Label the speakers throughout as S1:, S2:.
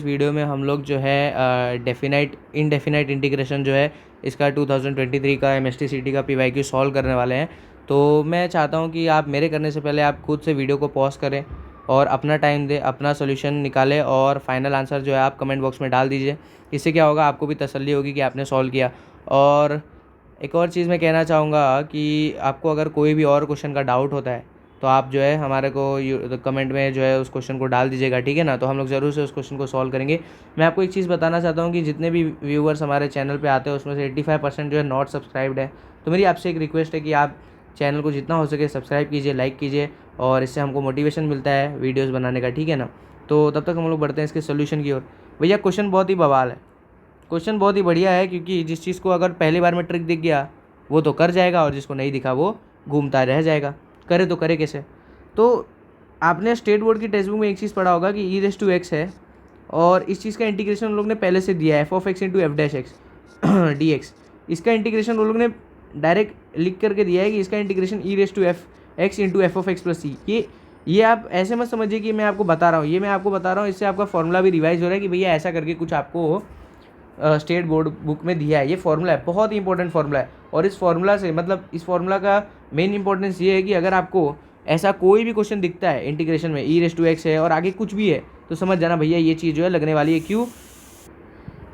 S1: इस वीडियो में हम लोग जो है डेफिनाइट इनडेफिनाइट इंटीग्रेशन जो है इसका 2023 का MST-CT का PYQ सॉल्व करने वाले हैं। तो मैं चाहता हूं कि आप मेरे करने से पहले आप खुद से वीडियो को पॉज करें और अपना टाइम दें, अपना सॉल्यूशन निकालें और फाइनल आंसर जो है आप कमेंट बॉक्स में डाल दीजिए। इससे क्या होगा, आपको भी तसल्ली होगी कि आपने सॉल्व किया। और एक और चीज़ मैं कहना चाहूँगा कि आपको अगर कोई भी और क्वेश्चन का डाउट होता है तो आप जो है हमारे को कमेंट में जो है उस क्वेश्चन को डाल दीजिएगा, ठीक है ना। तो हम लोग ज़रूर से उस क्वेश्चन को सॉल्व करेंगे। मैं आपको एक चीज़ बताना चाहता हूँ कि जितने भी व्यूअर्स हमारे चैनल पे आते हैं उसमें से 85% जो है नॉट सब्सक्राइब्ड है। तो मेरी आपसे एक रिक्वेस्ट है कि आप चैनल को जितना हो सके सब्सक्राइब कीजिए, लाइक कीजिए और इससे हमको मोटिवेशन मिलता है वीडियोज़ बनाने का, ठीक है ना। तो तब तक हम लोग बढ़ते हैं इसके सोल्यूशन की ओर। भैया क्वेश्चन बहुत ही बवाल है, क्वेश्चन बहुत ही बढ़िया है, क्योंकि जिस चीज़ को अगर पहली बार में ट्रिक दिख गया वो तो कर जाएगा और जिसको नहीं दिखा वो घूमता रह जाएगा। करे तो करे कैसे। तो आपने स्टेट बोर्ड की टेक्स्ट बुक में एक चीज़ पढ़ा होगा कि e⁻x है और इस चीज़ का इंटीग्रेशन उन लोग ने पहले से दिया है f(x) इंटू f'(x) dx। इसका इंटीग्रेशन उन लोग ने डायरेक्ट लिख करके दिया है कि इसका integration e⁻x into f(x + c। ये आप ऐसे मत समझिए कि मैं आपको बता रहा हूँ, ये मैं आपको बता रहा हूँ, इससे आपका फॉर्मूला भी रिवाइज हो रहा है कि भैया ऐसा करके कुछ आपको स्टेट बोर्ड बुक में दिया है। ये फार्मूला है, बहुत ही इंपॉर्टेंट फार्मूला है। और इस फार्मूला से मतलब इस फार्मूला का मेन इंपॉर्टेंस ये है कि अगर आपको ऐसा कोई भी क्वेश्चन दिखता है इंटीग्रेशन में e⁻x है और आगे कुछ भी है तो समझ जाना भैया ये चीज़ जो है लगने वाली है। क्यों?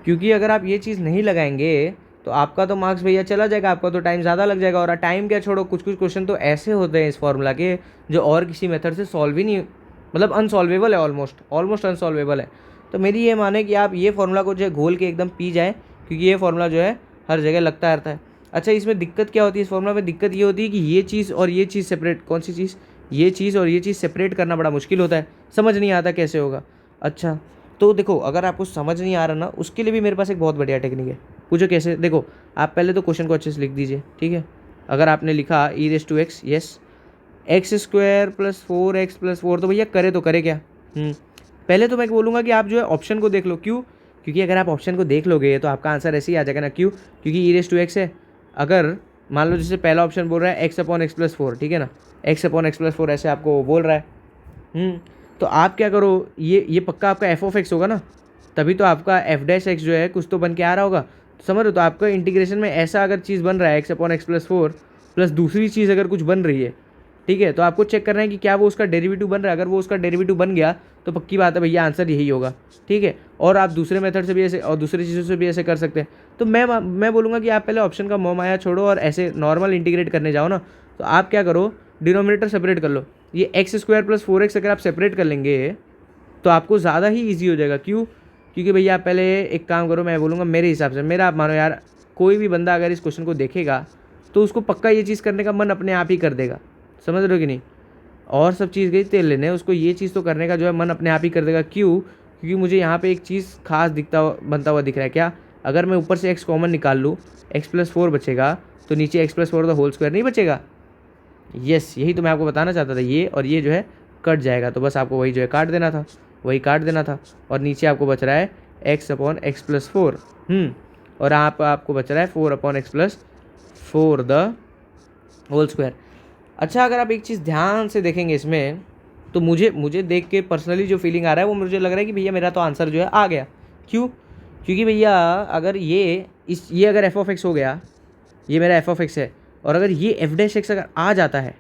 S1: क्योंकि अगर आप ये चीज़ नहीं लगाएंगे तो आपका तो मार्क्स भैया चला जाएगा, आपका तो टाइम ज़्यादा लग जाएगा। और टाइम क्या छोड़ो, कुछ कुछ क्वेश्चन तो ऐसे होते हैं इस फार्मूला के जो और किसी मेथड से सॉल्व ही नहीं, मतलब अनसॉल्वेबल है, ऑलमोस्ट अनसॉल्वेबल है। तो मेरी ये माने कि आप ये फार्मूला को जो है घोल के एकदम पी जाए, क्योंकि ये फार्मूला जो है हर जगह लगता रहता है। अच्छा, इसमें दिक्कत क्या होती है, इस फार्मूला में दिक्कत ये होती है कि ये चीज़ और ये चीज़ सेपरेट, कौन सी चीज़, ये चीज़ और ये चीज़ सेपरेट करना बड़ा मुश्किल होता है, समझ नहीं आता कैसे होगा। अच्छा, तो देखो अगर आपको समझ नहीं आ रहा ना, उसके लिए भी मेरे पास एक बहुत बढ़िया टेक्निक है। पूछो कैसे? देखो आप पहले तो क्वेश्चन को अच्छे से लिख दीजिए, ठीक है। अगर आपने लिखा e⁻x, यस, x² + 4x + 4, तो भैया करे तो करे क्या। पहले तो मैं बोलूँगा कि आप जो है ऑप्शन को देख लो। क्यों? क्योंकि अगर आप ऑप्शन को देख लोगे तो आपका आंसर ऐसे ही आ जाएगा ना। क्यों? क्योंकि e⁻x है। अगर मान लो जैसे पहला ऑप्शन बोल रहा है x/x + 4, ठीक है ना, x/x + 4 ऐसे आपको बोल रहा है। तो आप क्या करो, ये पक्का आपका f(x) होगा ना, तभी तो आपका f'(x) जो है कुछ तो बन के आ रहा होगा। तो समझ रहे हो, तो आपका इंटीग्रेशन में ऐसा अगर चीज़ बन रहा है x/x + 4 प्लस दूसरी चीज़ अगर कुछ बन रही है, ठीक है, तो आपको चेक करना है कि क्या वो उसका डेरिवेटिव बन रहा है। अगर वो उसका डेरिवेटिव बन गया तो पक्की बात है भैया आंसर यही होगा, ठीक है। और आप दूसरे मेथड से भी ऐसे और दूसरी चीज़ों से भी ऐसे कर सकते हैं। तो मैं बोलूँगा कि आप पहले ऑप्शन का मोह माया छोड़ो और ऐसे नॉर्मल इंटीग्रेट करने जाओ ना। तो आप क्या करो, डिनोमिनेटर सेपरेट कर लो। ये x² + 4x अगर आप सेपरेट कर लेंगे तो आपको ज़्यादा ही ईजी हो जाएगा। क्यों? क्योंकि भैया आप पहले एक काम करो, मैं बोलूँगा मेरे हिसाब से, मेरा आप मानो यार, कोई भी बंदा अगर इस क्वेश्चन को देखेगा तो उसको पक्का ये चीज़ करने का मन अपने आप ही कर देगा, समझ रहे हो कि नहीं। और सब चीज़ गई तेल लेने, उसको ये चीज़ तो करने का जो है मन अपने आप ही कर देगा। क्यों? क्योंकि मुझे यहाँ पे एक चीज़ खास बनता हुआ दिख रहा है। क्या? अगर मैं ऊपर से x कॉमन निकाल लूँ, x + 4 बचेगा तो नीचे x + 4 द होल स्क्वायर नहीं बचेगा। यस, यही तो मैं आपको बताना चाहता था। ये और ये जो है कट जाएगा, तो बस आपको वही जो है काट देना था, वही काट देना था। और नीचे आपको बच रहा है x/x + 4, और आपको बच रहा है 4/x + 4 द होल स्क्वायर। अच्छा, अगर आप एक चीज़ ध्यान से देखेंगे इसमें, तो मुझे देख के पर्सनली जो फीलिंग आ रहा है वो मुझे लग रहा है कि भैया मेरा तो आंसर जो है आ गया। क्यों? क्योंकि भैया अगर ये अगर f(x) हो गया, ये मेरा f(x) है, और अगर ये f'(x) अगर आ जाता है,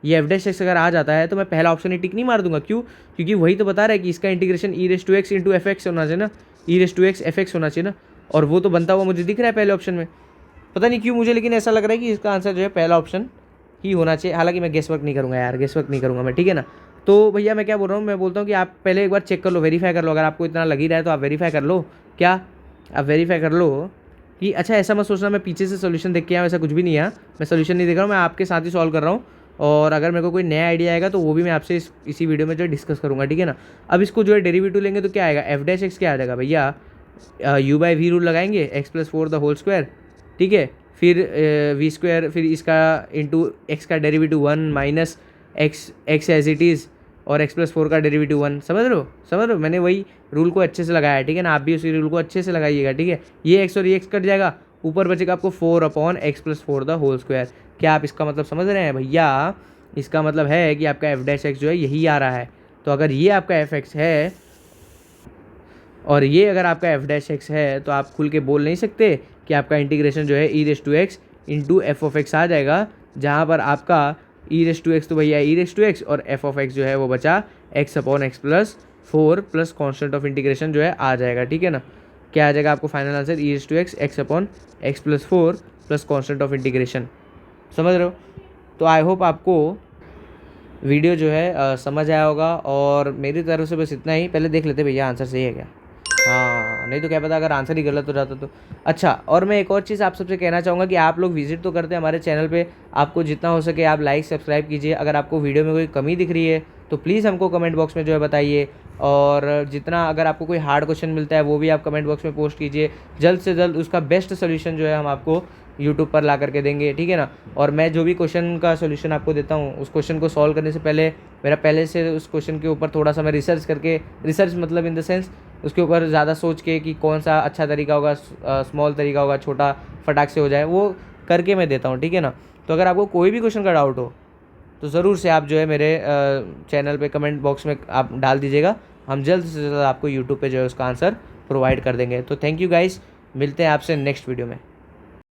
S1: ये f'(x) अगर आ जाता है तो मैं पहला ऑप्शन ही टिक नहीं मार दूंगा। क्यों? क्योंकि वही तो बता रहा है कि इसका इंटीग्रेशन e⁻x इंटू f(x) होना चाहिए ना, e⁻x f(x) होना चाहिए ना, और वो तो बनता हुआ मुझे दिख रहा है पहले ऑप्शन में। पता नहीं क्यों मुझे लेकिन ऐसा लग रहा है कि इसका आंसर जो है पहला ऑप्शन ही होना चाहिए। हालांकि मैं गेस वर्क नहीं करूँगा यार, गेस वर्क नहीं करूँगा मैं, ठीक है ना। तो भैया मैं क्या बोल रहा हूँ, मैं बोलता हूँ कि आप पहले एक बार चेक कर लो, वेरीफाई कर लो। अगर आपको इतना लग ही रहा है तो आप वेरीफाई कर लो। क्या? आप वेरीफाई कर लो कि अच्छा, ऐसा मत सोचना मैं पीछे से सोल्यूशन देख के आया, ऐसा कुछ भी नहीं है। मैं सोल्यूशन नहीं देख रहा हूँ, मैं आपके साथ ही सॉल्व कर रहा हूँ। और अगर मेरे को कोई नया आइडिया आएगा तो वो भी मैं आपसे इसी वीडियो में जो है डिस्कस करूँगा, ठीक है ना। अब इसको जो है डेरिवेटिव लेंगे तो क्या आएगा, f'(x) क्या आ जाएगा भैया, u/v रूल लगाएंगे, x + 4 द होल स्क्वायर, ठीक है। फिर v², फिर इसका इंटू x का derivative 1 minus x as it is, और x + 4 का डेरिवेटिव 1। समझ रहे हो, मैंने वही रूल को अच्छे से लगाया है, ठीक है ना। आप भी उसी रूल को अच्छे से लगाइएगा, ठीक है। ये x और ये x कट जाएगा, ऊपर बचेगा आपको 4/x + 4 द होल स्क्वायर। क्या आप इसका मतलब समझ रहे हैं भैया? इसका मतलब है कि आपका f'(x) जो है यही आ रहा है। तो अगर ये आपका f(x) है और ये अगर आपका एफ डैश एक्स है तो आप खुल के बोल नहीं सकते कि आपका इंटीग्रेशन जो है e raise to x into f of x आ जाएगा, जहाँ पर आपका ई रेस टू एक्स तो भैया ई रेस टू एक्स और एफ ऑफ एक्स जो है वो बचा x upon x plus 4 plus constant of integration जो है आ जाएगा। ठीक है ना, क्या आ जाएगा आपको final answer e raise to x x upon x plus 4 plus constant of integration. समझ रहे हो? तो आई होप आपको वीडियो जो है समझ आया होगा, और मेरी तरफ से बस इतना ही। पहले देख लेते भैया आंसर सही है क्या। हाँ, नहीं तो क्या पता अगर आंसर ही गलत हो जाता तो। अच्छा, और मैं एक और चीज़ आप सबसे कहना चाहूँगा कि आप लोग विजिट तो करते हैं हमारे चैनल पे, आपको जितना हो सके आप लाइक सब्सक्राइब कीजिए। अगर आपको वीडियो में कोई कमी दिख रही है तो प्लीज़ हमको कमेंट बॉक्स में जो है बताइए, और जितना अगर आपको कोई हार्ड क्वेश्चन मिलता है वो भी आप कमेंट बॉक्स में पोस्ट कीजिए। जल्द से जल्द उसका बेस्ट सोल्यूशन जो है हम आपको यूट्यूब पर ला करके देंगे। ठीक है ना, और मैं जो भी क्वेश्चन का सोल्यूशन आपको देता हूँ उस क्वेश्चन को सॉल्व करने से पहले मेरा पहले से उस क्वेश्चन के ऊपर थोड़ा सा मैं रिसर्च करके, रिसर्च मतलब इन द सेंस उसके ऊपर ज़्यादा सोच के कि कौन सा अच्छा तरीका होगा, स्मॉल तरीका होगा, छोटा फटाक से हो जाए, वो करके मैं देता हूँ। ठीक है ना, तो अगर आपको कोई भी क्वेश्चन का डाउट हो तो ज़रूर से आप जो है मेरे चैनल पे कमेंट बॉक्स में आप डाल दीजिएगा। हम जल्द से जल्द आपको यूट्यूब पे जो है उसका आंसर प्रोवाइड कर देंगे। तो थैंक यू गाइस, मिलते हैं आपसे नेक्स्ट वीडियो में।